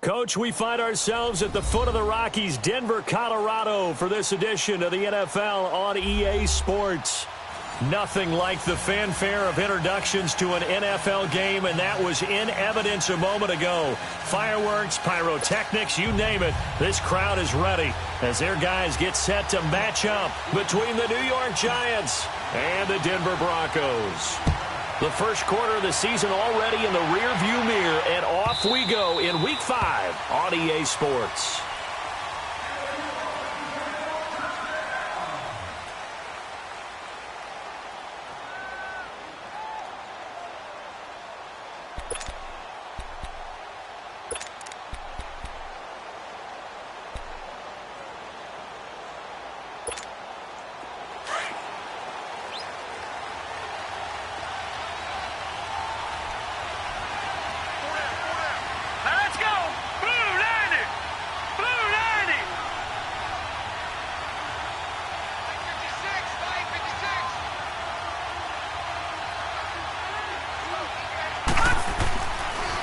Coach, we find ourselves at the foot of the Rockies, Denver, Colorado, for this edition of the NFL on EA Sports. Nothing like the fanfare of introductions to an NFL game, and that was in evidence a moment ago. Fireworks, pyrotechnics, you name it. This crowd is ready as their guys get set to match up between the New York Giants and the Denver Broncos. The first quarter of the season already in the rearview mirror, and off we go in Week 5 on EA Sports.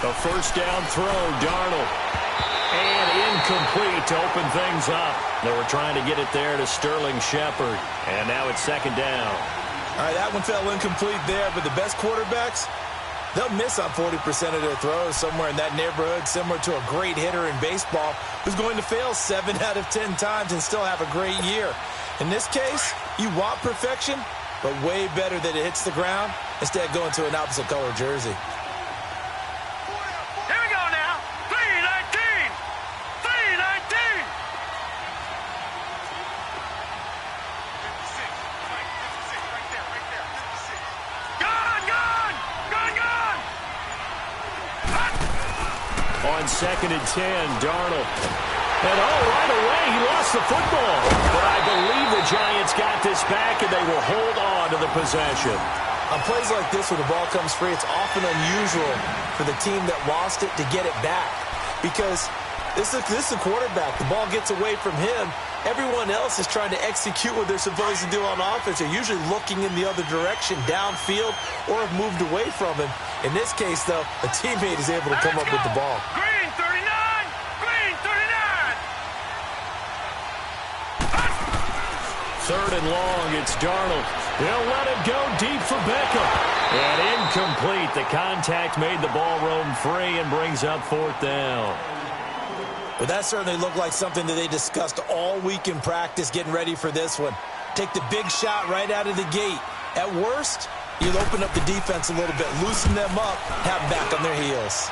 A first down throw, Darnold. And incomplete to open things up. They were trying to get it there to Sterling Shepard. And now it's second down. All right, that one fell incomplete there, but the best quarterbacks, they'll miss on 40% of their throws, somewhere in that neighborhood, similar to a great hitter in baseball who's going to fail 7 out of 10 times and still have a great year. In this case, you want perfection, but way better that it hits the ground instead of going to an opposite color jersey. On 2nd and 10, Darnold. And right away, he lost the football. But I believe the Giants got this back, and they will hold on to the possession. On plays like this where the ball comes free, it's often unusual for the team that lost it to get it back. Because this is a quarterback. The ball gets away from him. Everyone else is trying to execute what they're supposed to do on offense. They're usually looking in the other direction, downfield, or have moved away from him. In this case, though, a teammate is able to come up with the ball. Green 39! Green 39! Third and long, it's Darnold. They'll let it go deep for Beckham. And incomplete. The contact made the ball roam free and brings up fourth down. Well, that certainly looked like something that they discussed all week in practice getting ready for this one. Take the big shot right out of the gate. At worst, you'll open up the defense a little bit, loosen them up, have them back on their heels.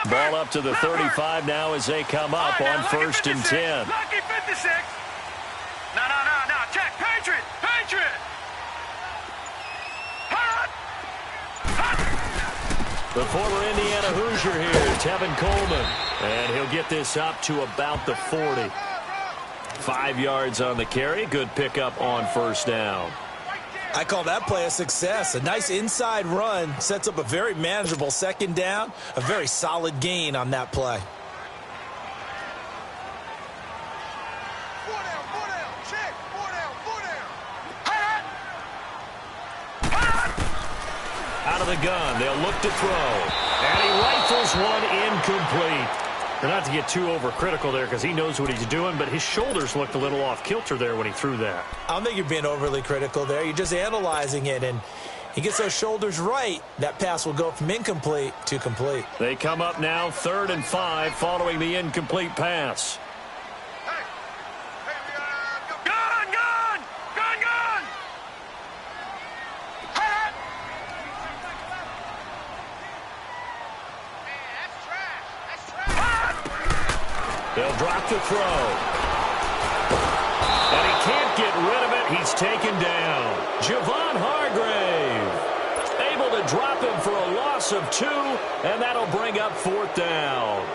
Ball up to the 35 now as they come up on 1st and 10. Lucky 56. No. Check. Patriot. Hot. The former Indiana Hoosier here, Tevin Coleman. And he'll get this up to about the 40. 5 yards on the carry. Good pickup on 1st down. I call that play a success. A nice inside run sets up a very manageable 2nd down. A very solid gain on that play. Out of the gun, they'll look to throw. And he rifles one incomplete. Not to get too overcritical there because he knows what he's doing, but his shoulders looked a little off kilter there when he threw that. I don't think you're being overly critical there. You're just analyzing it, and he gets those shoulders right. That pass will go from incomplete to complete. They come up now 3rd and 5 following the incomplete pass. They'll drop the throw. And he can't get rid of it. He's taken down. Javon Hargrave able to drop him for a loss of 2, and that'll bring up 4th down.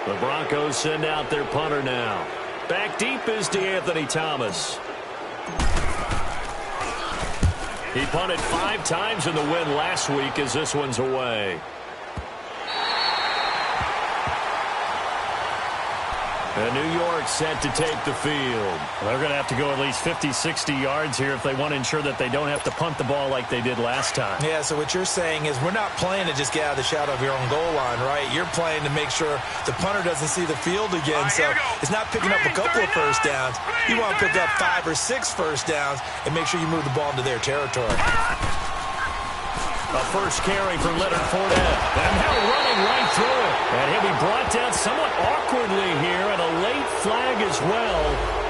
The Broncos send out their punter now. Back deep is DeAnthony Thomas. He punted 5 times in the win last week as this one's away. And New York set to take the field. They're going to have to go at least 50, 60 yards here if they want to ensure that they don't have to punt the ball like they did last time. Yeah, so what you're saying is we're not playing to just get out of the shadow of your own goal line, right? You're playing to make sure the punter doesn't see the field again. So it's not picking up a couple of 1st downs. You want to pick up 5 or 6 1st downs and make sure you move the ball into their territory. A first carry from Leonard Fournette. And now running right through it. And he'll be brought down somewhat awkwardly here, and a late flag as well.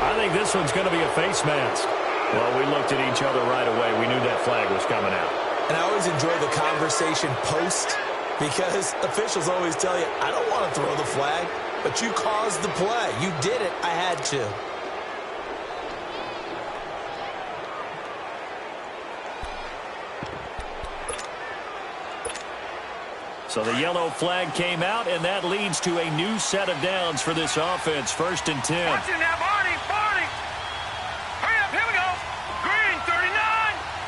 I think this one's going to be a face mask. Well, we looked at each other right away. We knew that flag was coming out. And I always enjoy the conversation post because officials always tell you, I don't want to throw the flag, but you caused the play. You did it. I had to. So the yellow flag came out, and that leads to a new set of downs for this offense. 1st and 10. Watch it now, Barney. Hurry up, here we go. Green, 39.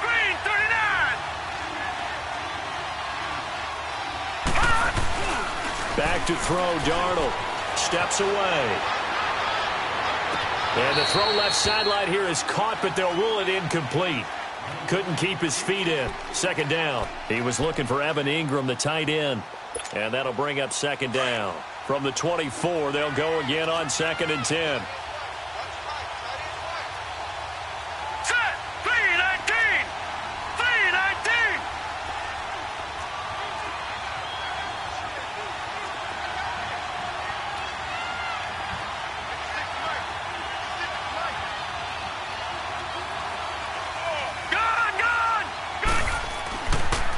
Green, 39. Back to throw, Darnold. Steps away. And the throw left sideline here is caught, but they'll rule it incomplete. Couldn't keep his feet in. 2nd down. He was looking for Evan Ingram, the tight end. And that'll bring up 2nd down. From the 24, they'll go again on 2nd and 10. Set. 319. 319.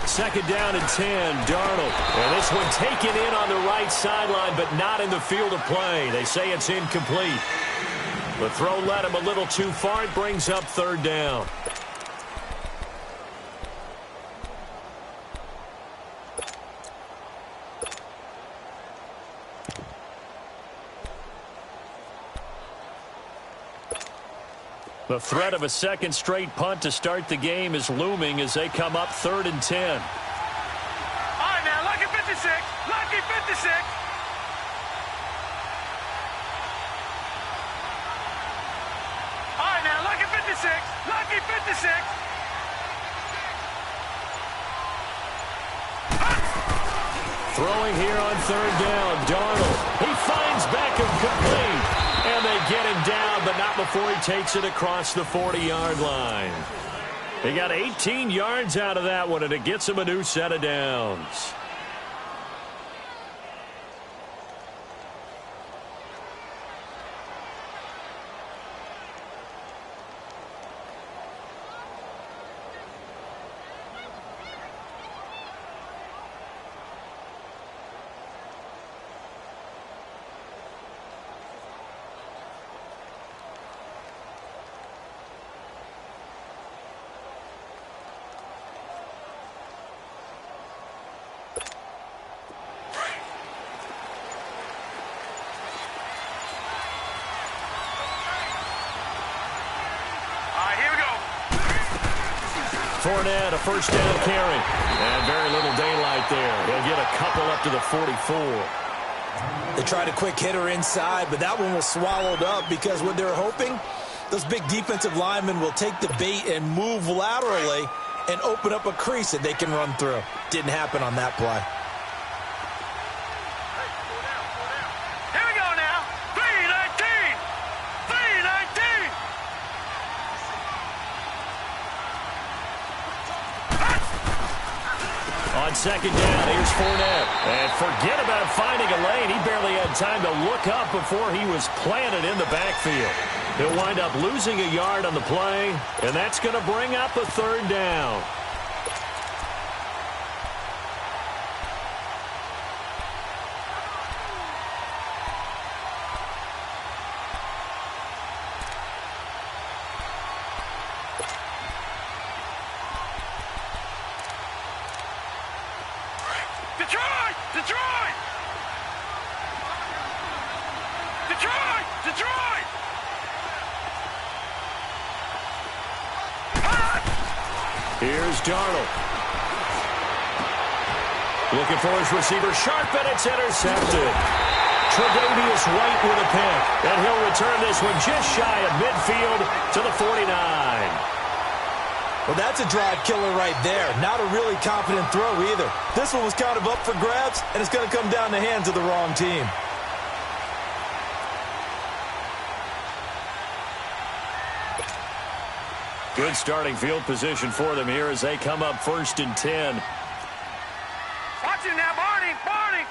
Second down and 10, Darnold. And this one taken in on the right sideline, but not in the field of play. They say it's incomplete. The throw led him a little too far. It brings up 3rd down. The threat of a second straight punt to start the game is looming as they come up 3rd and 10. All right, now, lucky 56. Lucky 56. All right, now, lucky 56. Lucky 56. Throwing here on 3rd down, Darnold. He finds Beckham complete. And they get him down, but not before he takes it across the 40-yard line. He got 18 yards out of that one, and it gets him a new set of downs. Fournette, a first down carry. And very little daylight there. He'll get a couple up to the 44. They tried a quick hitter inside, but that one was swallowed up because what they're hoping, those big defensive linemen will take the bait and move laterally and open up a crease that they can run through. Didn't happen on that play. Here we go now. 3-19. 3-19. On second down, here's Fournette. And forget about finding a lane. He barely had time to look up before he was planted in the backfield. He'll wind up losing a yard on the play, and that's going to bring up a third down. Detroit! Detroit! Detroit! Detroit! Here's Darnold. Looking for his receiver, sharp, and it's intercepted. Tre'Davious White with a pick, and he'll return this one just shy of midfield to the 49. Well, that's a drive killer right there. Not a really confident throw either. This one was kind of up for grabs, and it's going to come down the hands of the wrong team. Good starting field position for them here as they come up 1st and 10. Watch him now, Barney! Barney!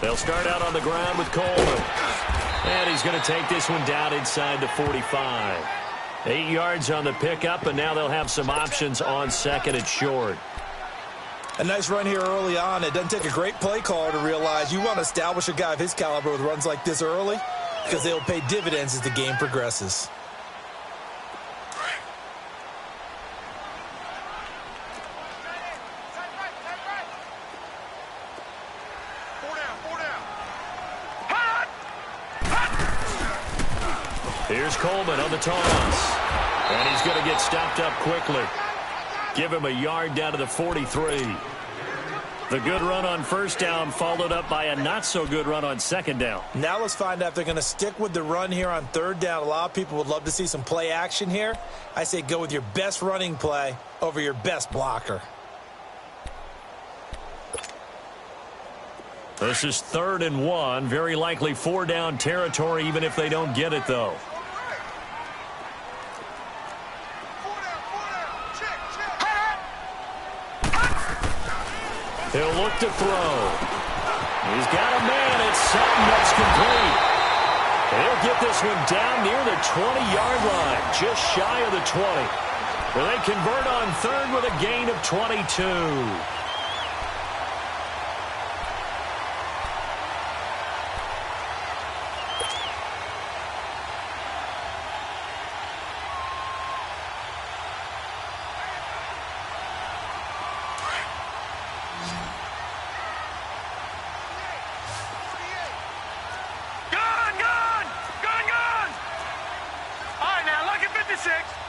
They'll start out on the ground with Coleman. And he's going to take this one down inside the 45. 8 yards on the pickup, and now they'll have some options on second and short. A nice run here early on. It doesn't take a great play caller to realize you want to establish a guy of his caliber with runs like this early because they'll pay dividends as the game progresses. Here's Coleman on the toss. And he's going to get stopped up quickly. Give him a yard down to the 43. The good run on first down followed up by a not-so-good run on second down. Now let's find out if they're going to stick with the run here on third down. A lot of people would love to see some play action here. I say go with your best running play over your best blocker. This is 3rd and 1. Very likely 4-down territory even if they don't get it, though. He'll look to throw. He's got a man. It's something that's complete. He'll get this one down near the 20-yard line, just shy of the 20. Well, they convert on third with a gain of 22.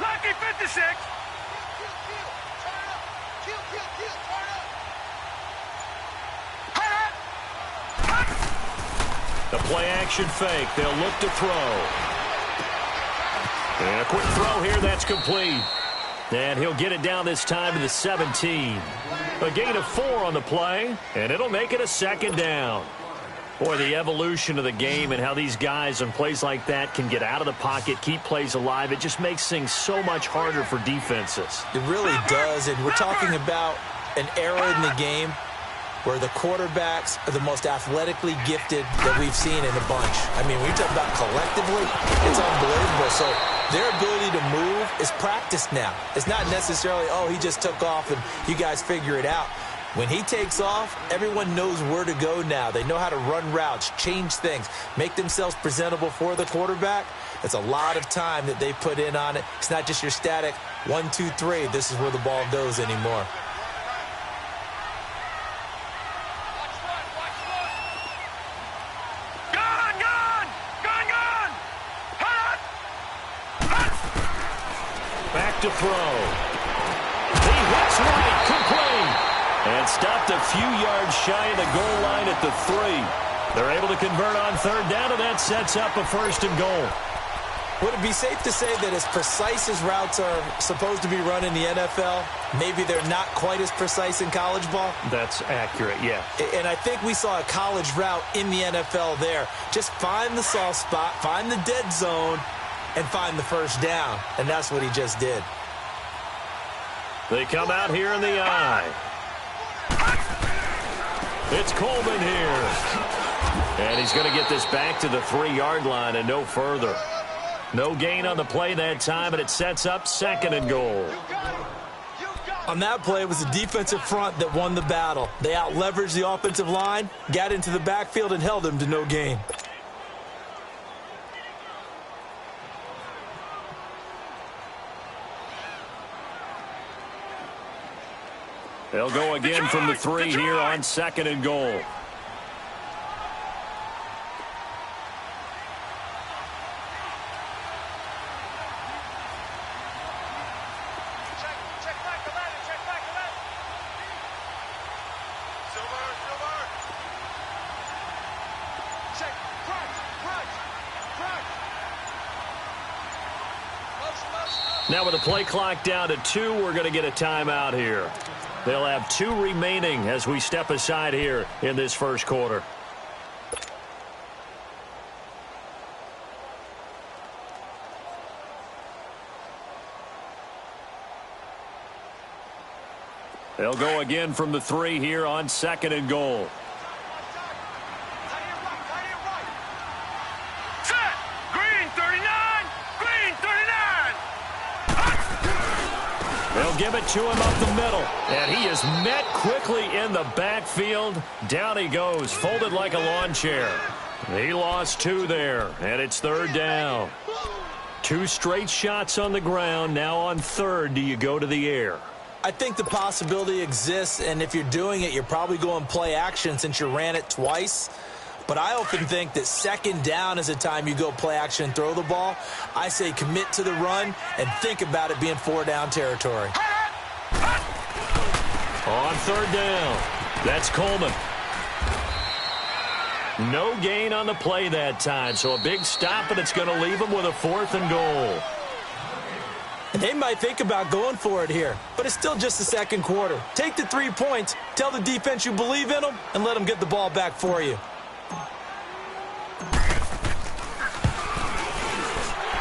Lucky 56. The play action fake. They'll look to throw. And a quick throw here. That's complete. And he'll get it down this time to the 17. A gain of 4 on the play. And it'll make it a 2nd down. Boy, the evolution of the game and how these guys on plays like that can get out of the pocket, keep plays alive, it just makes things so much harder for defenses. It really does, and we're talking about an era in the game where the quarterbacks are the most athletically gifted that we've seen in a bunch. I mean, when you talk about collectively, it's unbelievable. So their ability to move is practiced now. It's not necessarily, oh, he just took off and you guys figure it out. When he takes off, everyone knows where to go now. They know how to run routes, change things, make themselves presentable for the quarterback. It's a lot of time that they put in on it. It's not just your static 1, 2, 3. This is where the ball goes anymore. to throw. He hits right, complete. And stopped a few yards shy of the goal line at the 3. They're able to convert on third down, and that sets up a first and goal. Would it be safe to say that as precise as routes are supposed to be run in the NFL, maybe they're not quite as precise in college ball? That's accurate, yeah. And I think we saw a college route in the NFL there. Just find the soft spot, find the dead zone, and find the first down. And that's what he just did. They come out here in the eye. It's Coleman here. And he's going to get this back to the 3-yard line and no further. No gain on the play that time, and it sets up second and goal. On that play, it was the defensive front that won the battle. They out-leveraged the offensive line, got into the backfield, and held them to no gain. They'll go again from the 3 here on second and goal. Now with the play clock down to 2, we're going to get a timeout here. They'll have 2 remaining as we step aside here in this first quarter. They'll go again from the 3 here on second and goal. They'll give it to him up the middle. And he is met quickly in the backfield. Down he goes, folded like a lawn chair. He lost 2 there, and it's third down. 2 straight shots on the ground. Now on third, do you go to the air? I think the possibility exists, and if you're doing it, you're probably going play action since you ran it twice. But I often think that second down is the time you go play action and throw the ball. I say commit to the run and think about it being 4-down territory. On third down, that's Coleman. No gain on the play that time, so a big stop, and it's going to leave him with a 4th and goal. And they might think about going for it here, but it's still just the second quarter. Take the 3 points, tell the defense you believe in them, and let them get the ball back for you.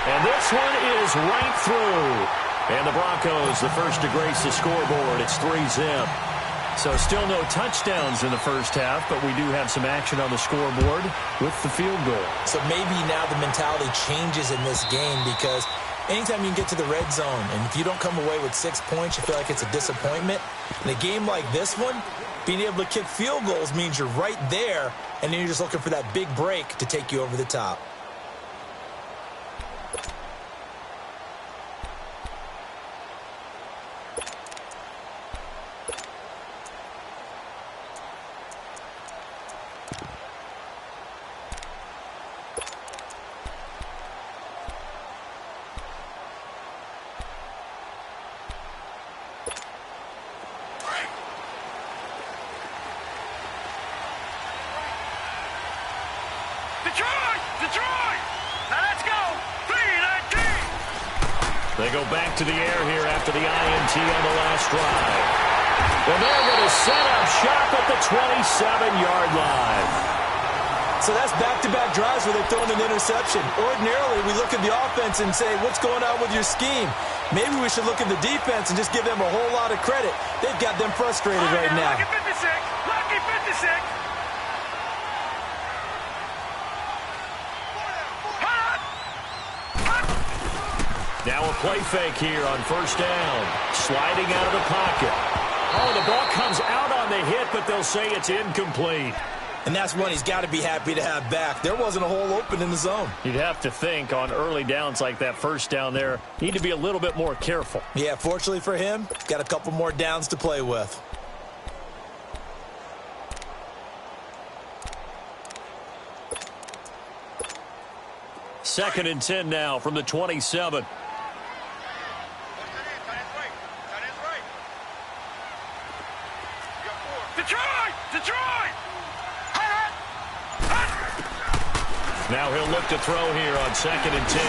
And this one is right through. And the Broncos, the first to grace the scoreboard. It's 3-zip. So still no touchdowns in the first half, but we do have some action on the scoreboard with the field goal. So maybe now the mentality changes in this game because anytime you can get to the red zone, and if you don't come away with 6 points, you feel like it's a disappointment. In a game like this one, being able to kick field goals means you're right there, and then you're just looking for that big break to take you over the top. They go back to the air here after the INT on the last drive. And they're going to set up shop at the 27-yard line. So that's back-to-back drives where they've thrown an interception. Ordinarily, we look at the offense and say, what's going on with your scheme? Maybe we should look at the defense and just give them a whole lot of credit. They've got them frustrated right now. Lucky 56! Lucky 56! Now a play fake here on first down. Sliding out of the pocket. Oh, the ball comes out on the hit, but they'll say it's incomplete. And that's one he's got to be happy to have back. There wasn't a hole open in the zone. You'd have to think on early downs like that first down there, need to be a little bit more careful. Yeah, fortunately for him, got a couple more downs to play with. Second and 10 now from the 27. Now he'll look to throw here on 2nd and 10.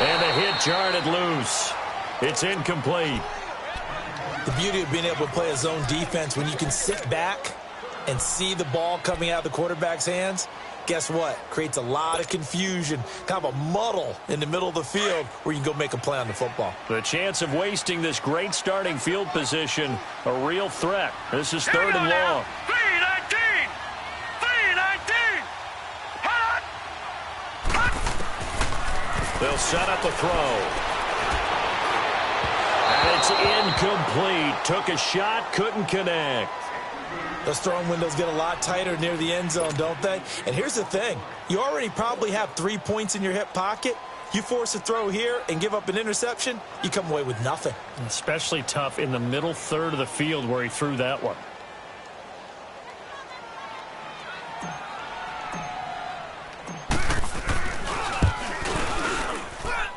And the hit jarred it loose. It's incomplete. The beauty of being able to play a zone defense when you can sit back and see the ball coming out of the quarterback's hands, guess what? Creates a lot of confusion, kind of a muddle in the middle of the field where you can go make a play on the football. The chance of wasting this great starting field position, a real threat. This is 3rd and long. 3-19! 3-19! Hot! Hot! They'll set up a throw. And it's incomplete. Took a shot, couldn't connect. Those throwing windows get a lot tighter near the end zone, don't they? And here's the thing. You already probably have 3 points in your hip pocket. You force a throw here and give up an interception, you come away with nothing. Especially tough in the middle third of the field where he threw that one.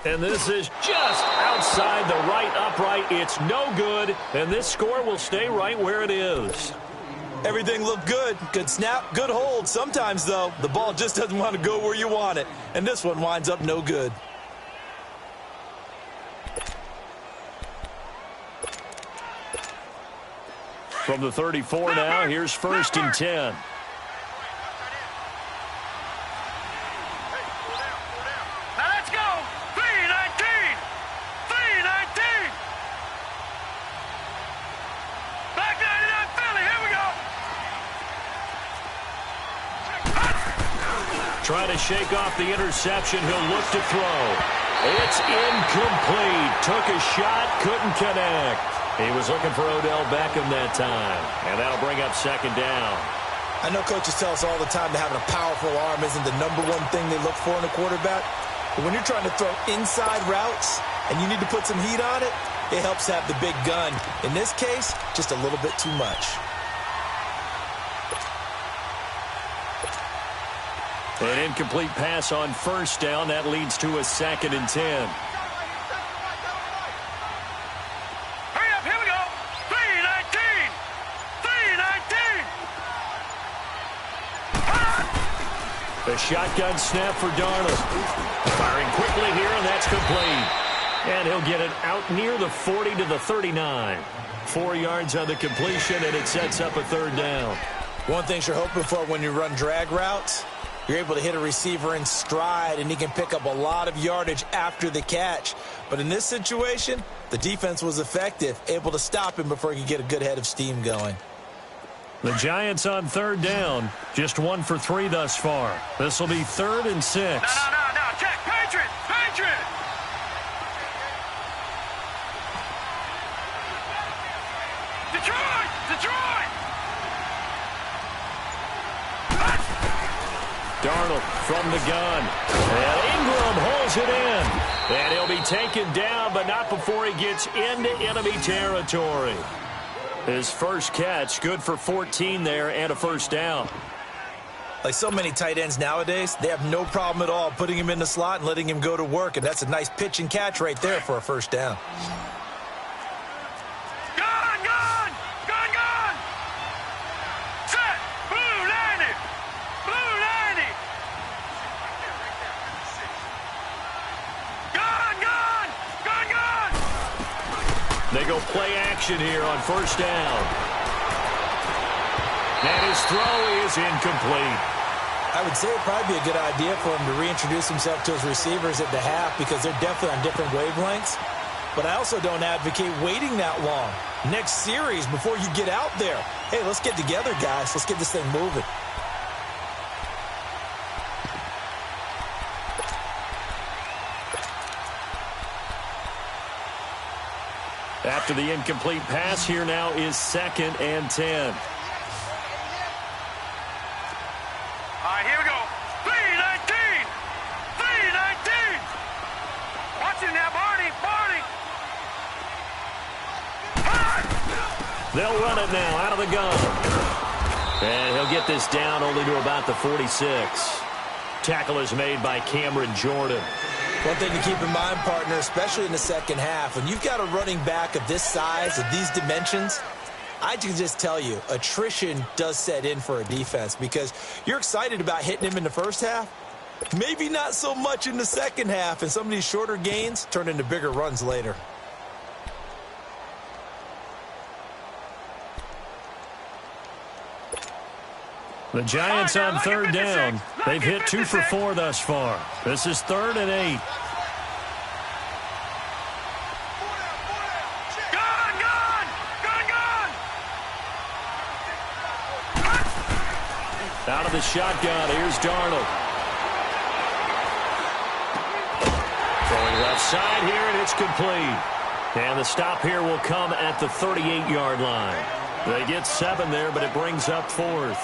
And this is just outside the right upright. It's no good, and this score will stay right where it is. Everything looked good. Good snap, good hold. Sometimes, though, the ball just doesn't want to go where you want it. And this one winds up no good. From the 34 now, here's 1st and 10. Now let's go! 3-19! 3-19! Back 99 Philly, here we go! Trying to shake off the interception. He'll look to throw. It's incomplete. Took a shot, couldn't connect. He was looking for Odell Beckham that time. And that'll bring up 2nd down. I know coaches tell us all the time that having a powerful arm isn't the #1 thing they look for in a quarterback. But when you're trying to throw inside routes and you need to put some heat on it, it helps have the big gun. In this case, just a little bit too much. An incomplete pass on 1st down. That leads to a 2nd and 10. Hurry up, here we go! 3-19! 3-19! The shotgun snap for Darnold. Firing quickly here, and that's complete. And he'll get it out near the 40 to the 39. 4 yards on the completion, and it sets up a 3rd down. One thing you're hoping for when you run drag routes, you're able to hit a receiver in stride, and he can pick up a lot of yardage after the catch. But in this situation, the defense was effective, able to stop him before he could get a good head of steam going. The Giants on 3rd down. Just 1 for 3 thus far. This will be 3rd and 6. No, check! Patriot! Patriot! Detroit! Detroit! Darnold from the gun. And Ingram holds it in. And he'll be taken down, but not before he gets into enemy territory. His first catch, good for 14 there and a 1st down. Like so many tight ends nowadays, they have no problem at all putting him in the slot and letting him go to work. And that's a nice pitch and catch right there for a 1st down. Set! Blue 90! Blue 90! Gone! They go play action here on 1st down. And his throw is incomplete. I would say it'd probably be a good idea for him to reintroduce himself to his receivers at the half because they're definitely on different wavelengths. But I also don't advocate waiting that long. Next series, before you get out there, hey, let's get together, guys. Let's get this thing moving. After the incomplete pass, here now is 2nd and 10. All right, here we go. 3-19! 3-19! Watch it now, Barney! They'll run it now out of the gun. And he'll get this down only to about the 46. Tackle is made by Cameron Jordan. One thing to keep in mind, partner, especially in the second half, when you've got a running back of this size, of these dimensions, I can just tell you, attrition does set in for a defense because you're excited about hitting him in the first half. Maybe not so much in the second half, and some of these shorter gains turn into bigger runs later. The Giants on third down. They've hit 2 for 4 thus far. This is 3rd and 8. Out of the shotgun, here's Darnold. Throwing left side here, and it's complete. And the stop here will come at the 38-yard line. They get 7 there, but it brings up 4th.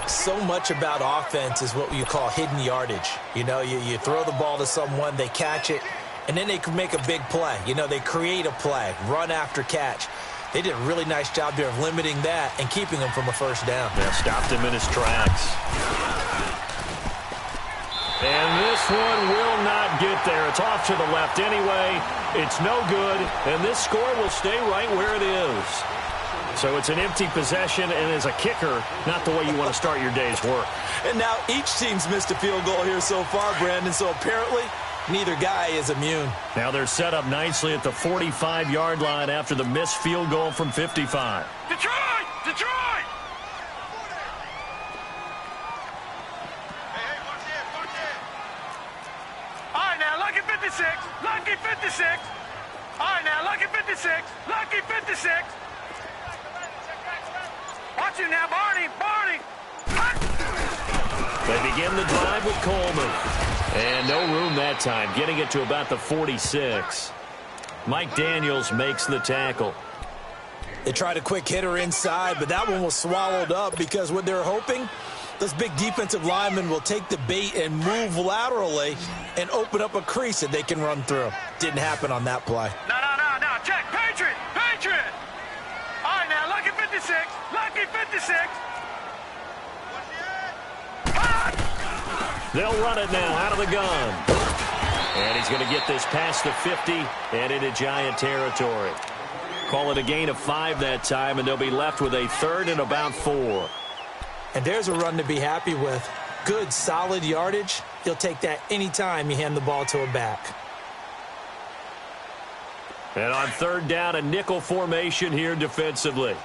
So much about offense is what you call hidden yardage. You know, you throw the ball to someone, they catch it, and then they can make a big play. You know, they create a play, run after catch. They did a really nice job there of limiting that and keeping him from a first down. Yeah, stopped him in his tracks. And this one will not get there. It's off to the left anyway. It's no good, and this score will stay right where it is. So it's an empty possession, and as a kicker, not the way you want to start your day's work. And now each team's missed a field goal here so far, Brandon, so apparently neither guy is immune. Now they're set up nicely at the 45-yard line after the missed field goal from 55. Detroit! Detroit! All right, now, lucky 56. Lucky 56. All right, now, lucky 56. Lucky 56. Watch him now, Barney. Barney. They begin the drive with Coleman. And no room that time, getting it to about the 46. Mike Daniels makes the tackle. They tried a quick hitter inside, but that one was swallowed up because what they're hoping, those big defensive linemen will take the bait and move laterally and open up a crease that they can run through. Didn't happen on that play. No. Check. Patriot. Patriot. All right, now, lucky 56. Lucky 56. They'll run it now out of the gun. And he's going to get this past the 50 and into Giant territory. Call it a gain of 5 that time, and they'll be left with a 3rd and about 4. And there's a run to be happy with. Good, solid yardage. You'll take that anytime you hand the ball to a back. And on 3rd down, a nickel formation here defensively.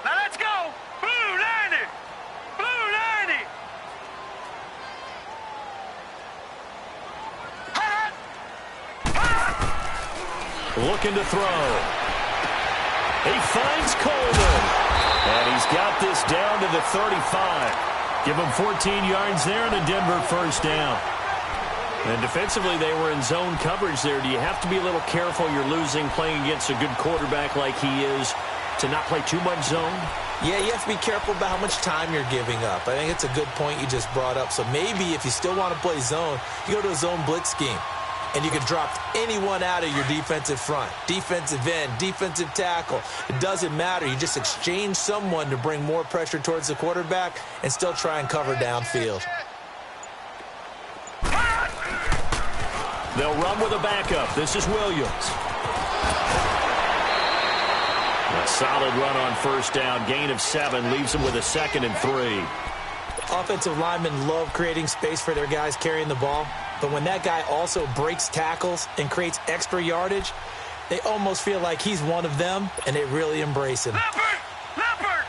Now let's go. Blue 90. Blue 90. Looking to throw. He finds Coleman. And he's got this down to the 35. Give him 14 yards there and a Denver first down. And defensively, they were in zone coverage there. Do you have to be a little careful? You're losing, playing against a good quarterback like he is, to not play too much zone? Yeah, you have to be careful about how much time you're giving up. I think it's a good point you just brought up. So maybe if you still want to play zone, you go to a zone blitz scheme. And you can drop anyone out of your defensive front. Defensive end, defensive tackle. It doesn't matter. You just exchange someone to bring more pressure towards the quarterback and still try and cover downfield. They'll run with a backup. This is Williams. A solid run on first down. Gain of 7 leaves them with a 2nd and 3. Offensive linemen love creating space for their guys carrying the ball. But when that guy also breaks tackles and creates extra yardage, they almost feel like he's one of them, and they really embrace him. Leopard! Leopard!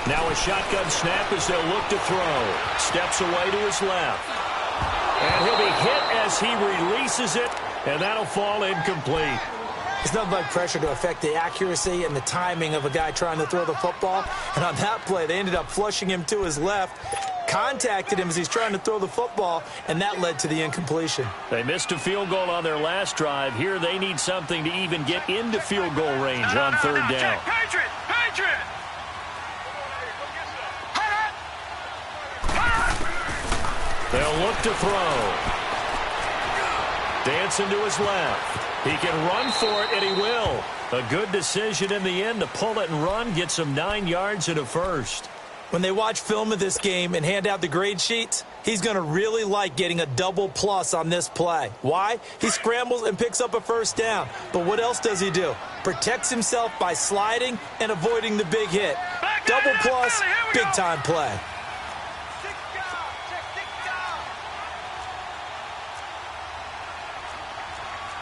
Now a shotgun snap as they'll look to throw. Steps away to his left. And he'll be hit as he releases it, and that'll fall incomplete. It's nothing like pressure to affect the accuracy and the timing of a guy trying to throw the football. And on that play, they ended up flushing him to his left, contacted him as he's trying to throw the football, and that led to the incompletion. They missed a field goal on their last drive. Here they need something to even get into field goal range on 3rd down. Check. Patriot! Patriot! They'll look to throw. Dancing to his left. He can run for it, and he will. A good decision in the end to pull it and run. Gets him 9 yards and a first. When they watch film of this game and hand out the grade sheets, he's going to really like getting a double plus on this play. Why? He scrambles and picks up a first down. But what else does he do? Protects himself by sliding and avoiding the big hit. Double plus, big-time play.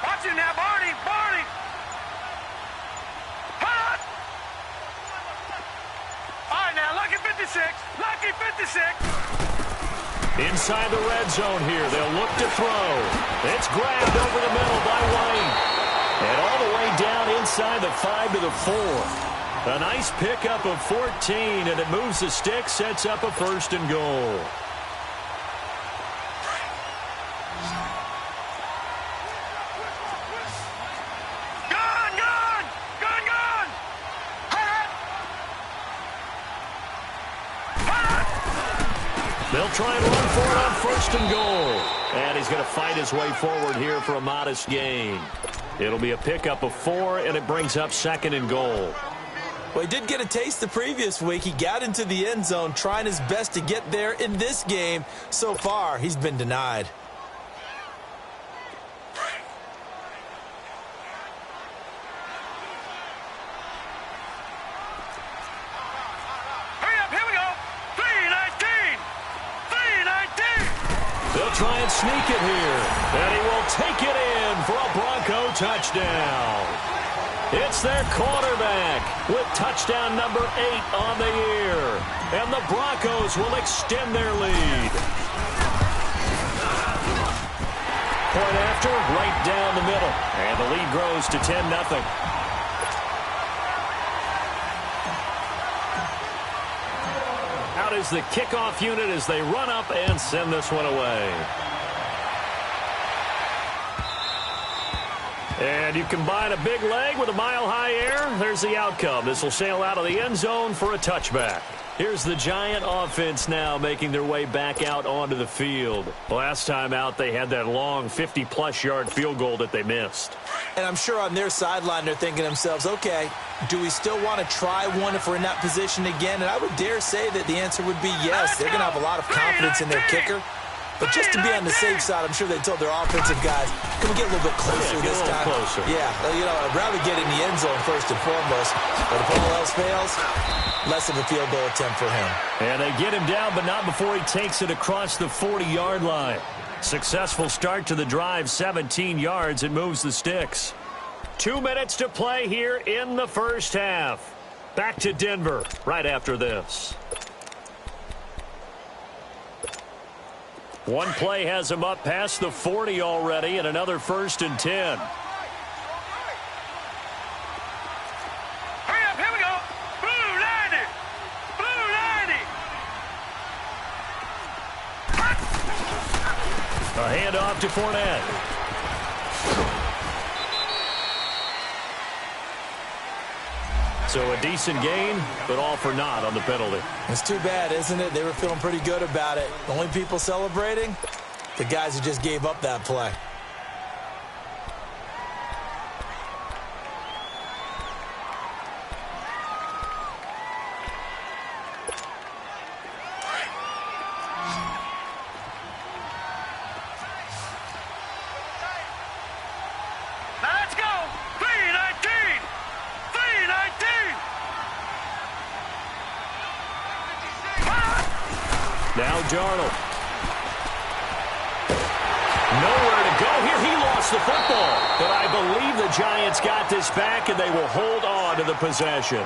Watch him now, Barney. Hot! All right, now, lucky 56. Lucky 56. Inside the red zone here. They'll look to throw. It's grabbed over the middle by White. And all the way down inside the 5 to the 4. A nice pickup of 14, and it moves the stick, sets up a 1st and goal. They'll try and run for it on 1st and goal. And he's going to fight his way forward here for a modest gain. It'll be a pickup of 4, and it brings up 2nd and goal. Well, he did get a taste the previous week. He got into the end zone trying his best to get there in this game. So far, he's been denied. Try and sneak it here, and he will take it in for a Bronco touchdown. It's their quarterback with touchdown number 8 on the year, and the Broncos will extend their lead. Point after, right down the middle, and the lead grows to 10-0. Out is the kickoff unit as they run up and send this one away. And you combine a big leg with a mile-high air, there's the outcome. This will sail out of the end zone for a touchback. Here's the Giant offense now making their way back out onto the field. Last time out, they had that long 50-plus yard field goal that they missed. And I'm sure on their sideline they're thinking to themselves, okay, do we still want to try one if we're in that position again? And I would dare say that the answer would be yes. They're going to have a lot of confidence in their kicker. But just to be on the safe side, I'm sure they told their offensive guys, can we get a little bit closer this time? Closer. Yeah, you know, I'd rather get in the end zone first and foremost. But if all else fails, less of a field goal attempt for him. And they get him down, but not before he takes it across the 40-yard line. Successful start to the drive, 17 yards. It moves the sticks. 2 minutes to play here in the first half. Back to Denver right after this. One play has him up past the 40 already, and another 1st and 10. Hurry up, here we go. Blue 90. Blue 90. A handoff to Fournette. So a decent gain, but all for naught on the penalty. It's too bad, isn't it? They were feeling pretty good about it. The only people celebrating, the guys who just gave up that play. Now Darnold. Nowhere to go here. He lost the football. But I believe the Giants got this back, and they will hold on to the possession.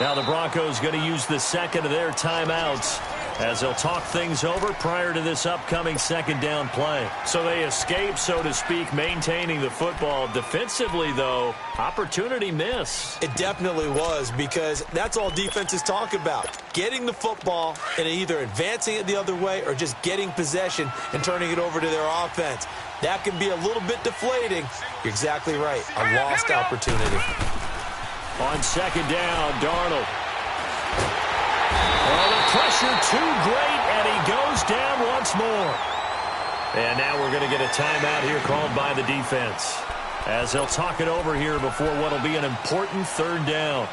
Now the Broncos going to use the second of their timeouts as they'll talk things over prior to this upcoming second down play. So they escape, so to speak, maintaining the football. Defensively, though, opportunity miss. It definitely was, because that's all defenses talk about. Getting the football and either advancing it the other way or just getting possession and turning it over to their offense. That can be a little bit deflating. You're exactly right. A lost opportunity. On second down, Darnold. Oh, the pressure too great, and he goes down once more. And now we're going to get a timeout here called by the defense, as they'll talk it over here before what will be an important third down.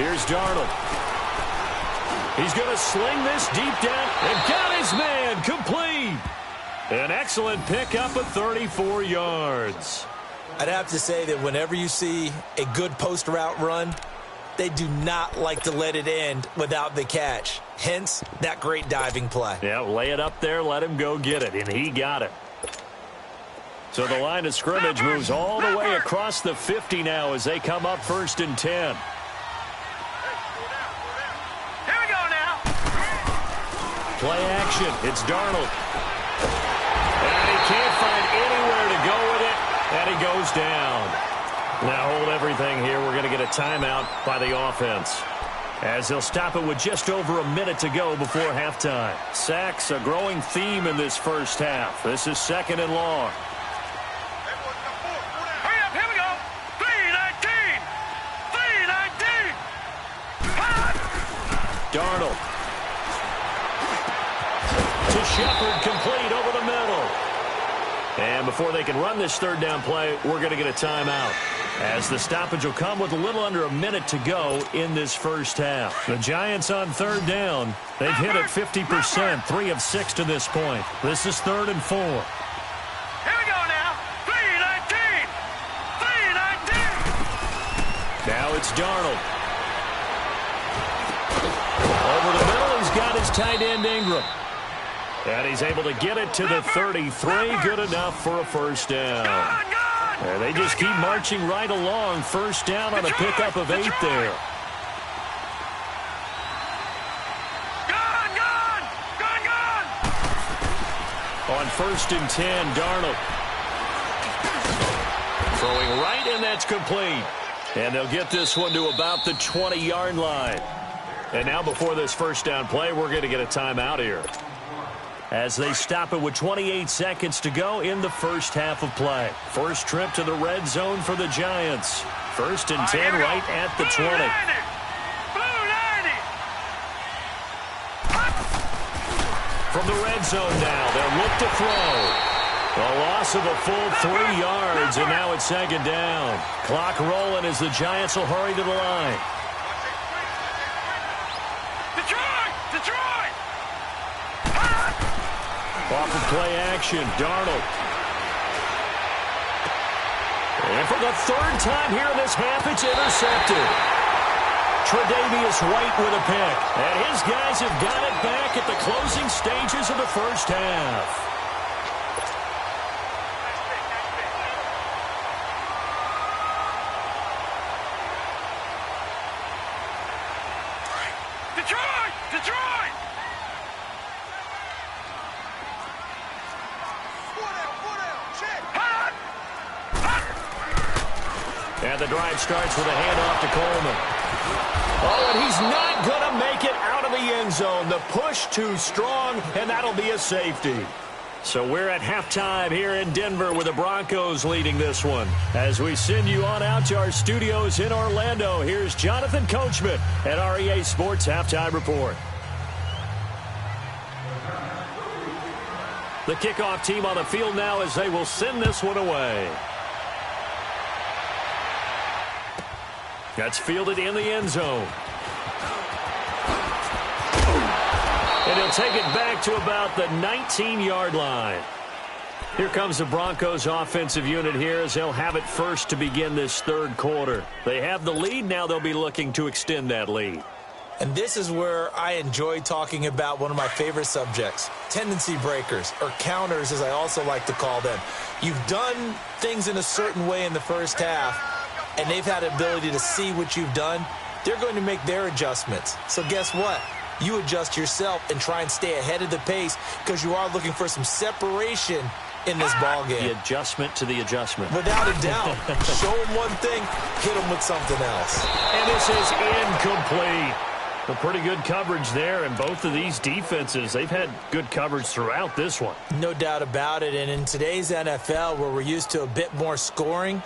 Here's Darnold. He's going to sling this deep down and got his man complete. An excellent pickup of 34 yards. I'd have to say that whenever you see a good post route run, they do not like to let it end without the catch. Hence, that great diving play. Yeah, lay it up there, let him go get it, and he got it. So the line of scrimmage moves all the way across the 50 now as they come up 1st and 10. Here we go now. Play action. It's Darnold. And he can't find anywhere to go with it, and he goes down. Now hold everything here. We're going to get a timeout by the offense, as they'll stop it with just over a minute to go before halftime. Sacks, a growing theme in this first half. This is 2nd and long. Hurry up, here we go. 3-19. 3-19. Darnold. To Shepard, complete over the middle. And before they can run this 3rd down play, we're going to get a timeout, as the stoppage will come with a little under a minute to go in this first half. The Giants on 3rd down. They've hit it 50%, 3 of 6 to this point. This is 3rd and 4. Here we go now. 3-19. 3-19. Now it's Darnold. Over the middle, he's got his tight end Ingram. And he's able to get it to the 33. Good enough for a 1st down. And they just keep marching right along. 1st down on a pickup of 8 there. Gone. On 1st and 10, Darnold. Throwing right, and that's complete. And they'll get this one to about the 20-yard line. And now before this 1st down play, we're going to get a timeout here, as they stop it with 28 seconds to go in the first half of play. First trip to the red zone for the Giants. 1st and 10 right at the 20. Blue 90. From the red zone now, they'll look to throw. A loss of a full 3 yards, and now it's 2nd down. Clock rolling as the Giants will hurry to the line. Detroit. Off of play action, Darnold. And for the 3rd time here in this half, it's intercepted. Tre'Davious White with a pick. And his guys have got it back at the closing stages of the first half. Detroit. And the drive starts with a handoff to Coleman. Oh, and he's not going to make it out of the end zone. The push too strong, and that'll be a safety. So we're at halftime here in Denver with the Broncos leading this one. As we send you on out to our studios in Orlando, here's Jonathan Coachman at REA Sports Halftime Report. The kickoff team on the field now as they will send this one away. That's fielded in the end zone. And he'll take it back to about the 19-yard line. Here comes the Broncos offensive unit here as they'll have it first to begin this 3rd quarter. They have the lead. Now they'll be looking to extend that lead. And this is where I enjoy talking about one of my favorite subjects, tendency breakers, or counters as I also like to call them. You've done things in a certain way in the first half, and they've had the ability to see what you've done. They're going to make their adjustments. So guess what? You adjust yourself and try and stay ahead of the pace because you are looking for some separation in this ball game. The adjustment to the adjustment. Without a doubt. Show them one thing, hit them with something else. And this is incomplete. A pretty good coverage there, and both of these defenses, they've had good coverage throughout this one. No doubt about it, and in today's NFL where we're used to a bit more scoring,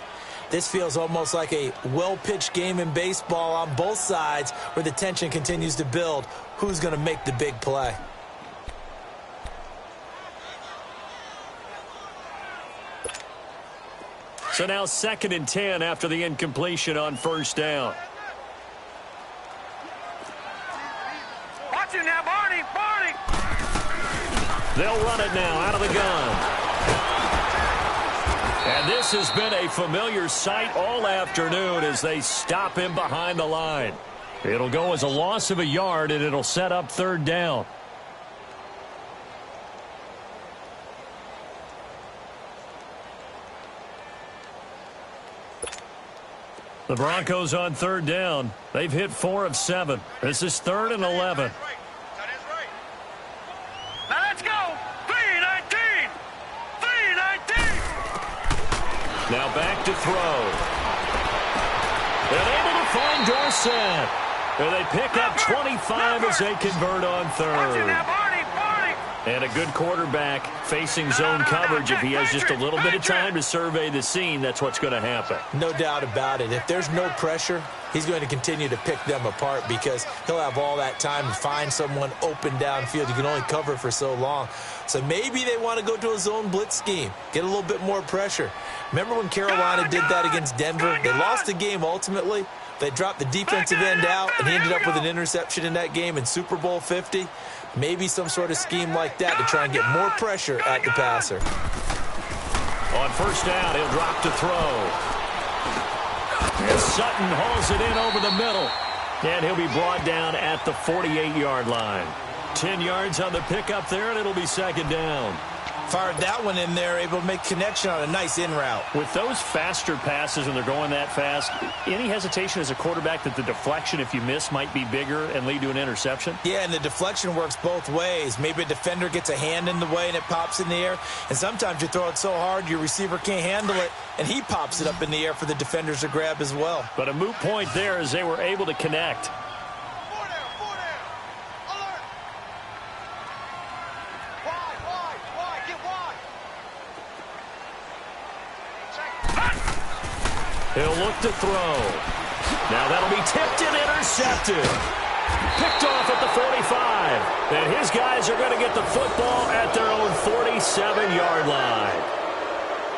this feels almost like a well-pitched game in baseball on both sides where the tension continues to build. Who's going to make the big play? So now 2nd and 10 after the incompletion on 1st down. They'll run it now out of the gun. And this has been a familiar sight all afternoon as they stop him behind the line. It'll go as a loss of a yard, and it'll set up third down. The Broncos on third down. They've hit 4 of 7. This is 3rd and 11. Now let's go. 3-19. 3-19. Now back to throw. They're able to find Dorsett. And they pick up 25 as they convert on third. And a good quarterback facing zone coverage. If he has just a little bit of time to survey the scene, that's what's going to happen. No doubt about it. If there's no pressure, he's going to continue to pick them apart because he'll have all that time to find someone open downfield. You can only cover for so long. So maybe they want to go to a zone blitz scheme, get a little bit more pressure. Remember when Carolina did that against Denver? They lost the game ultimately. They dropped the defensive end out, and he ended up with an interception in that game in Super Bowl 50. Maybe some sort of scheme like that to try and get more pressure at the passer. On first down, he'll drop to throw. And Sutton hauls it in over the middle. And he'll be brought down at the 48-yard line. 10 yards on the pickup there, and it'll be second down. Fired that one in there, able to make connection on a nice in route. With those faster passes and they're going that fast, any hesitation as a quarterback that the deflection, if you miss, might be bigger and lead to an interception? Yeah, and the deflection works both ways. Maybe a defender gets a hand in the way and it pops in the air. And sometimes you throw it so hard your receiver can't handle it, and he pops it up in the air for the defenders to grab as well. But a moot point there as they were able to connect. He'll look to throw. Now that'll be tipped and intercepted. Picked off at the 45. And his guys are going to get the football at their own 47-yard line.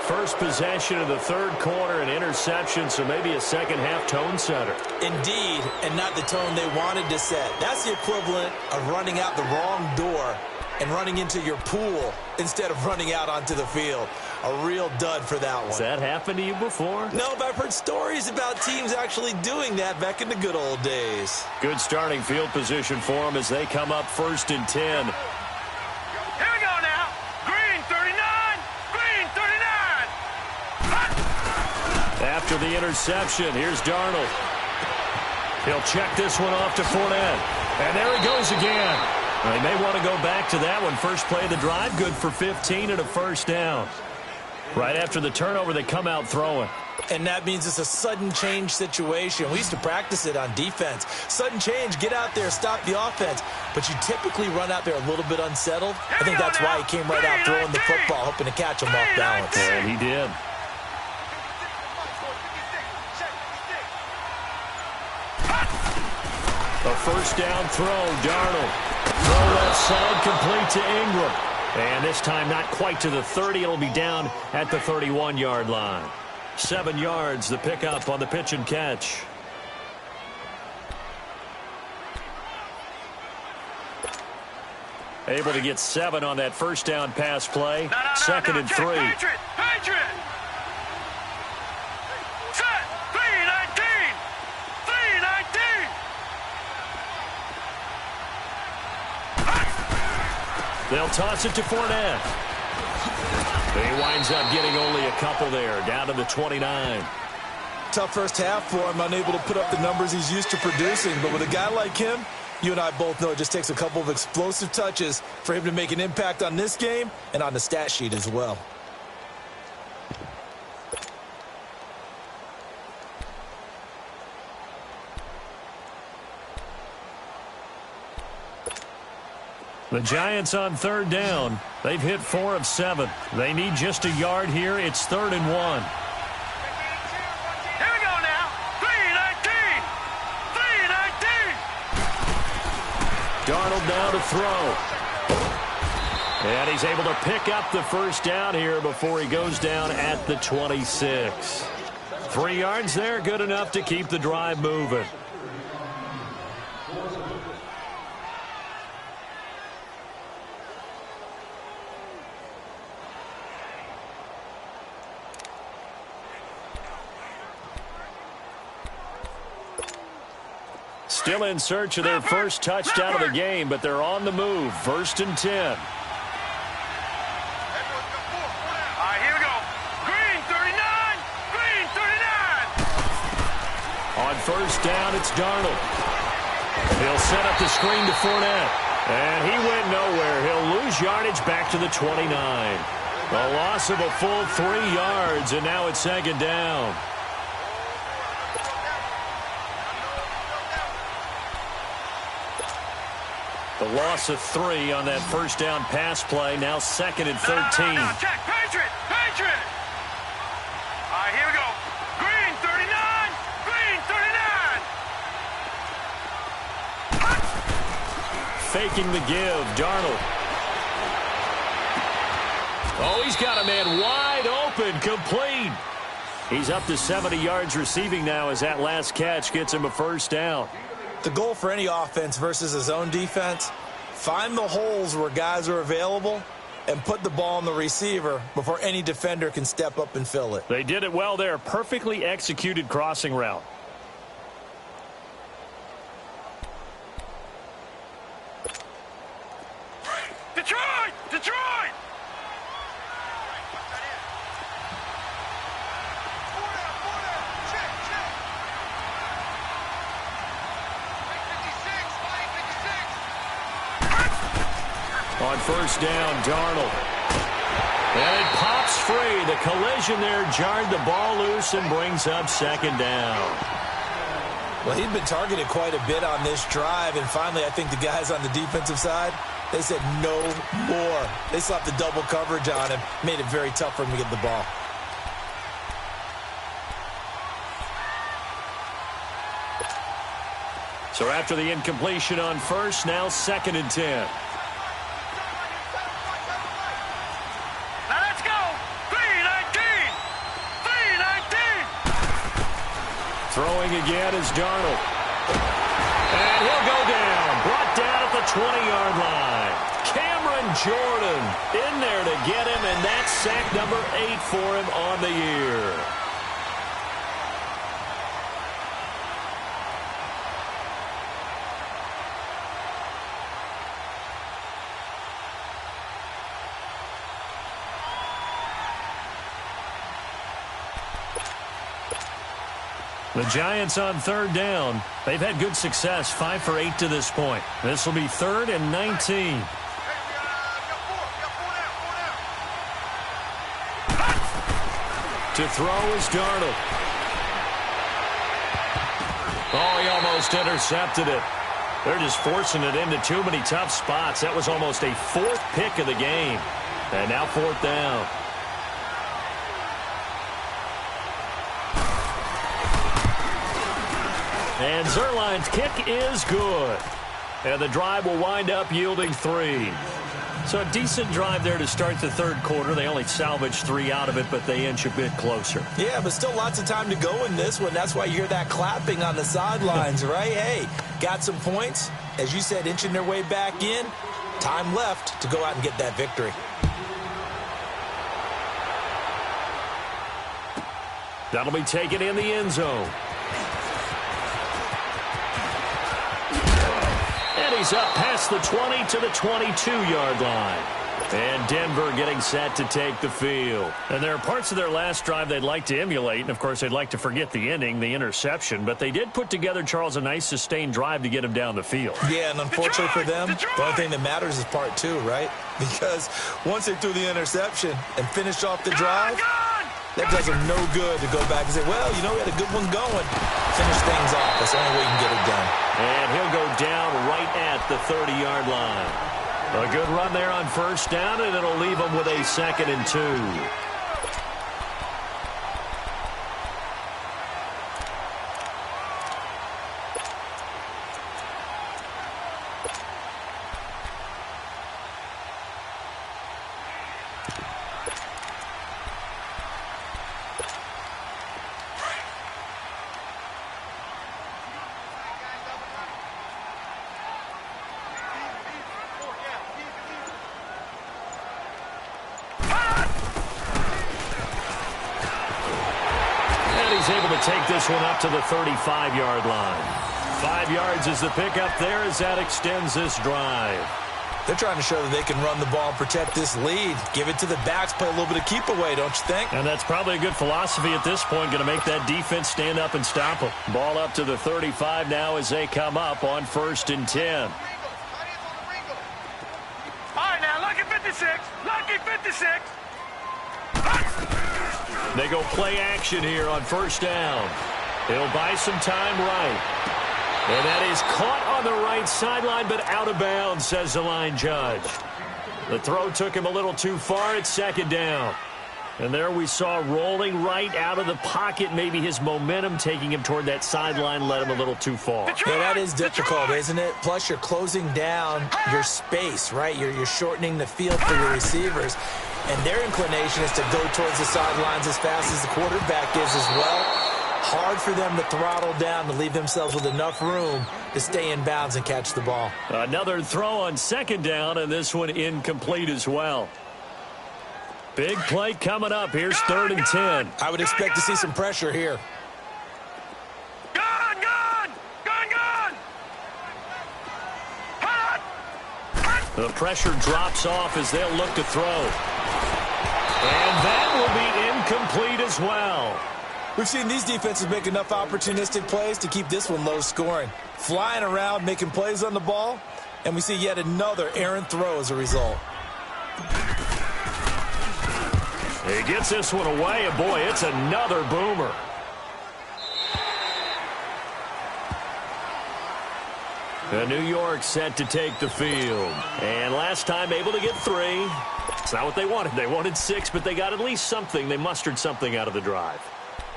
First possession of the third quarter, an interception, so maybe a second-half tone setter. Indeed, and not the tone they wanted to set. That's the equivalent of running out the wrong door and running into your pool instead of running out onto the field. A real dud for that one. Has that happened to you before? No, but I've heard stories about teams actually doing that back in the good old days. Good starting field position for them as they come up 1st and 10. Here we go now. Green 39. Green 39. After the interception, here's Darnold. He'll check this one off to Fournette. And there he goes again. They may want to go back to that one. First play of the drive, good for 15 and a first down. Right after the turnover, they come out throwing. And that means it's a sudden change situation. We used to practice it on defense. Sudden change, get out there, stop the offense. But you typically run out there a little bit unsettled. I think that's why he came right out throwing the football, hoping to catch him off balance. And he did. A first down throw, Darnold. Throw left side, complete to Ingram. And this time not quite to the 30. It'll be down at the 31-yard line. 7 yards, the pickup on the pitch and catch. Able to get 7 on that first down pass play. Second and 3. Patriot. Set. 3-19. 3-19. They'll toss it to Fournette. He winds up getting only a couple there, down to the 29. Tough first half for him, unable to put up the numbers he's used to producing. But with a guy like him, you and I both know it just takes a couple of explosive touches for him to make an impact on this game and on the stat sheet as well. The Giants on third down. They've hit 4 of 7. They need just a yard here. It's 3rd and 1. Here we go now. 3-19. 3-19. Darnold now to throw. And he's able to pick up the first down here before he goes down at the 26. 3 yards there, good enough to keep the drive moving. still in search of their first touchdown of the game, but they're on the move. 1st and 10. All right, here we go. Green 39. Green 39. On 1st down, it's Darnold. He'll set up the screen to Fournette. And he went nowhere. He'll lose yardage back to the 29. A loss of a full 3 yards, and now it's 2nd down. The loss of 3 on that 1st down pass play. Now 2nd and 13. No, check. Patriot. Patriot. All right, here we go. Green 39. Green 39. Faking the give. Darnold. Oh, he's got a man wide open. Complete. He's up to 70 yards receiving now as that last catch gets him a 1st down. The goal for any offense versus a zone defense, find the holes where guys are available and put the ball on the receiver before any defender can step up and fill it. They did it well there. Perfectly executed crossing route. Detroit! Detroit! On 1st down, Darnold. And it pops free. The collision there jarred the ball loose and brings up 2nd down. Well, he'd been targeted quite a bit on this drive, and finally I think the guys on the defensive side, they said no more. They slapped the double coverage on him, made it very tough for him to get the ball. So after the incompletion on 1st, now 2nd and 10. Throwing again is Darnold. And he'll go down. Brought down at the 20-yard line. Cameron Jordan in there to get him, and that's sack number 8 for him on the year. The Giants on 3rd down. They've had good success, 5 for 8 to this point. This will be 3rd and 19. To throw is Darnold. Oh, he almost intercepted it. They're just forcing it into too many tough spots. That was almost a 4th pick of the game. And now 4th down. And Zerline's kick is good. And the drive will wind up yielding 3. So a decent drive there to start the 3rd quarter. They only salvaged 3 out of it, but they inch a bit closer. Yeah, but still lots of time to go in this one. That's why you hear that clapping on the sidelines, right? Hey, got some points. As you said, inching their way back in. Time left to go out and get that victory. That'll be taken in the end zone. And he's up past the 20 to the 22-yard line. And Denver getting set to take the field. And there are parts of their last drive they'd like to emulate. And, of course, they'd like to forget the ending, the interception. But they did put together, Charles, a nice sustained drive to get him down the field. Yeah, and unfortunately for them, the only thing that matters is part 2, right? Because once they threw the interception and finished off the drive, that does them no good to go back and say, well, you know, we had a good one going. Finish things off. That's the only way you can get it done. And he'll go down right at the 30-yard line. A good run there on 1st down, and it'll leave them with a 2nd and 2. able to take this one up to the 35-yard line. 5 yards is the pickup there as that extends this drive. They're trying to show that they can run the ball and protect this lead. Give it to the backs, play a little bit of keep away, don't you think? And that's probably a good philosophy at this point, going to make that defense stand up and stop them. Ball up to the 35 now as they come up on 1st and 10. All right, now, lucky 56. Lucky 56. They go play action here on 1st down. He'll buy some time right. And that is caught on the right sideline, but out of bounds, says the line judge. The throw took him a little too far. It's 2nd down. And there we saw rolling right out of the pocket. Maybe his momentum taking him toward that sideline led him a little too far. Yeah, that is difficult, isn't it? Plus, you're closing down your space, right? You're shortening the field for your receivers. And their inclination is to go towards the sidelines as fast as the quarterback is as well. Hard for them to throttle down to leave themselves with enough room to stay in bounds and catch the ball. Another throw on 2nd down, and this one incomplete as well. Big play coming up. Here's 3rd and 10. I would expect to see some pressure here. Gun! Hot! The pressure drops off as they'll look to throw. And that will be incomplete as well. We've seen these defenses make enough opportunistic plays to keep this one low scoring. Flying around, making plays on the ball, and we see yet another errant throw as a result. He gets this one away, and boy, it's another boomer. New York set to take the field. And last time able to get 3. It's not what they wanted. They wanted 6, but they got at least something. They mustered something out of the drive.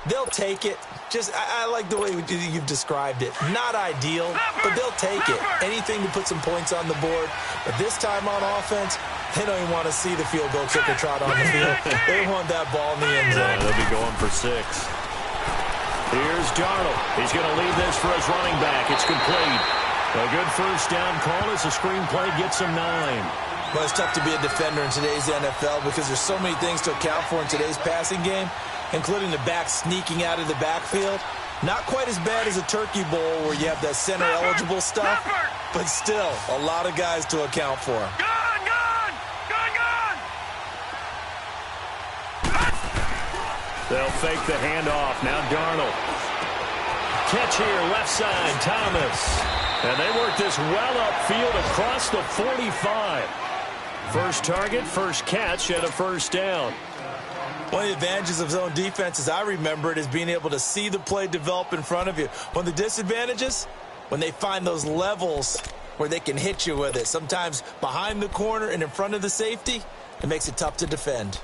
They'll take it. I like the way you've described it. Not ideal, but they'll take it. Anything to put some points on the board. But this time on offense, they don't even want to see the field goal kicker trot on the field. They want that ball in the end zone. They'll be going for 6. Here's Darnold. He's going to leave this for his running back. It's complete. A good 1st down call as the screenplay gets him 9. Well, it's tough to be a defender in today's NFL because there's so many things to account for in today's passing game, including the back sneaking out of the backfield. Not quite as bad as a Turkey Bowl where you have that center-eligible stuff, but still a lot of guys to account for. Gun! They'll fake the handoff. Now Darnold. Catch here, left side, Thomas. And they work this well upfield across the 45. First target, first catch, and a 1st down. One of the advantages of zone defense, as I remember it, is being able to see the play develop in front of you. One of the disadvantages, when they find those levels where they can hit you with it. Sometimes behind the corner and in front of the safety, it makes it tough to defend.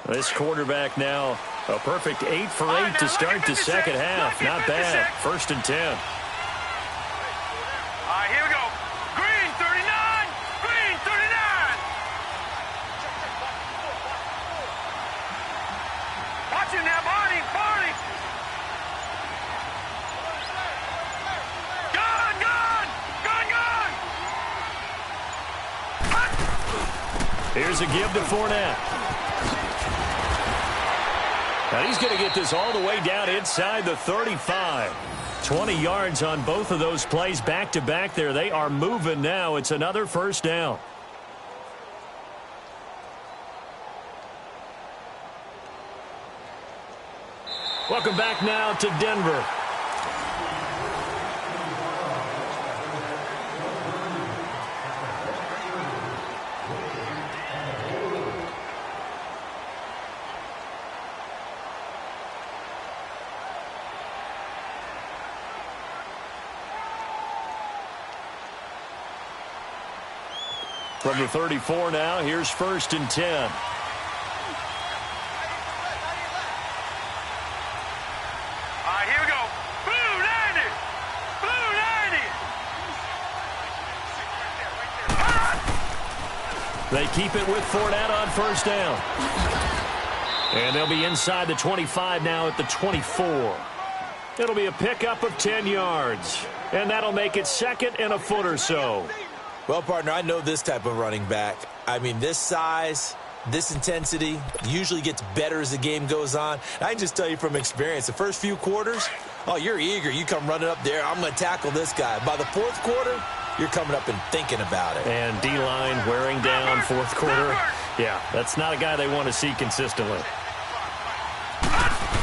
This quarterback now a perfect 8 for 8 to start the 2nd half. Not bad. 1st and 10. All right, here we go. Green 39. Green 39. Watch him now, Barney. Gun. Here's a give to Fournette. Now he's going to get this all the way down inside the 35. 20 yards on both of those plays back-to-back there. They are moving now. It's another 1st down. Welcome back now to Denver. From the 34 now, here's 1st and 10. All right, here we go. Blue 90. Blue 90. They keep it with Fournette on 1st down. And they'll be inside the 25 now at the 24. It'll be a pickup of 10 yards. And that'll make it 2nd and a foot or so. Well, partner, I know this type of running back. I mean, this size, This intensity usually gets better as the game goes on. I can just tell you from experience, the first few quarters, oh, you're eager. You come running up there, I'm going to tackle this guy. By the fourth quarter, you're coming up and thinking about it. And D-line wearing down fourth quarter. Yeah, that's not a guy they want to see consistently.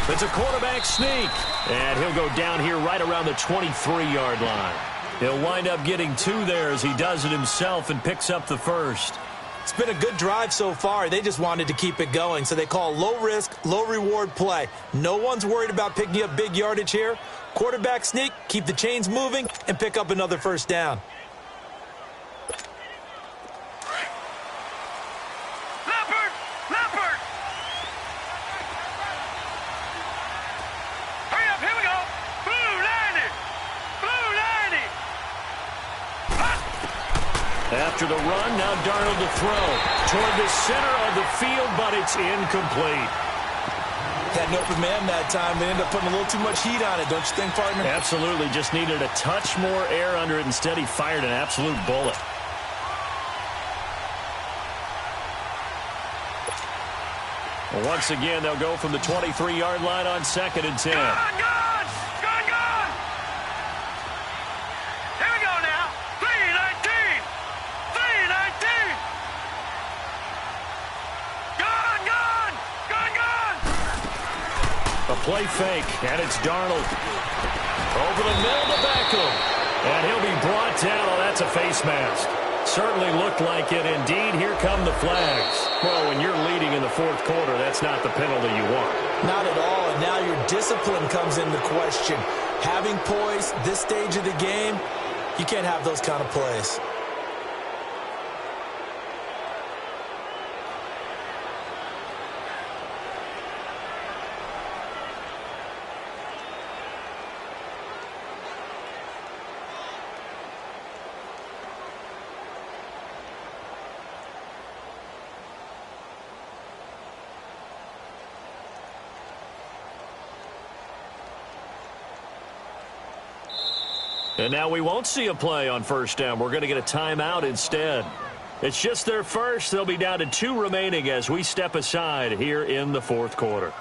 It's a quarterback sneak. And he'll go down here right around the 23-yard line. He'll wind up getting 2 there as he does it himself and picks up the first. It's been a good drive so far. They just wanted to keep it going, so they call low-risk, low-reward play. No one's worried about picking up big yardage here. Quarterback sneak, keep the chains moving, and pick up another first down. After the run, now Darnold to throw toward the center of the field, but it's incomplete. Had an open man that time. They ended up putting a little too much heat on it, don't you think, partner? Absolutely. Just needed a touch more air under it. Instead, he fired an absolute bullet. Well, once again, they'll go from the 23-yard line on 2nd and 10. A play fake, and it's Darnold. Over the middle to Beckham. And he'll be brought down. Oh, that's a face mask. Certainly looked like it. Indeed, here come the flags. Well, when you're leading in the fourth quarter, that's not the penalty you want. Not at all, and now your discipline comes into question. Having poise this stage of the game, you can't have those kind of plays. And now we won't see a play on first down. We're going to get a timeout instead. It's just their first. They'll be down to 2 remaining as we step aside here in the fourth quarter.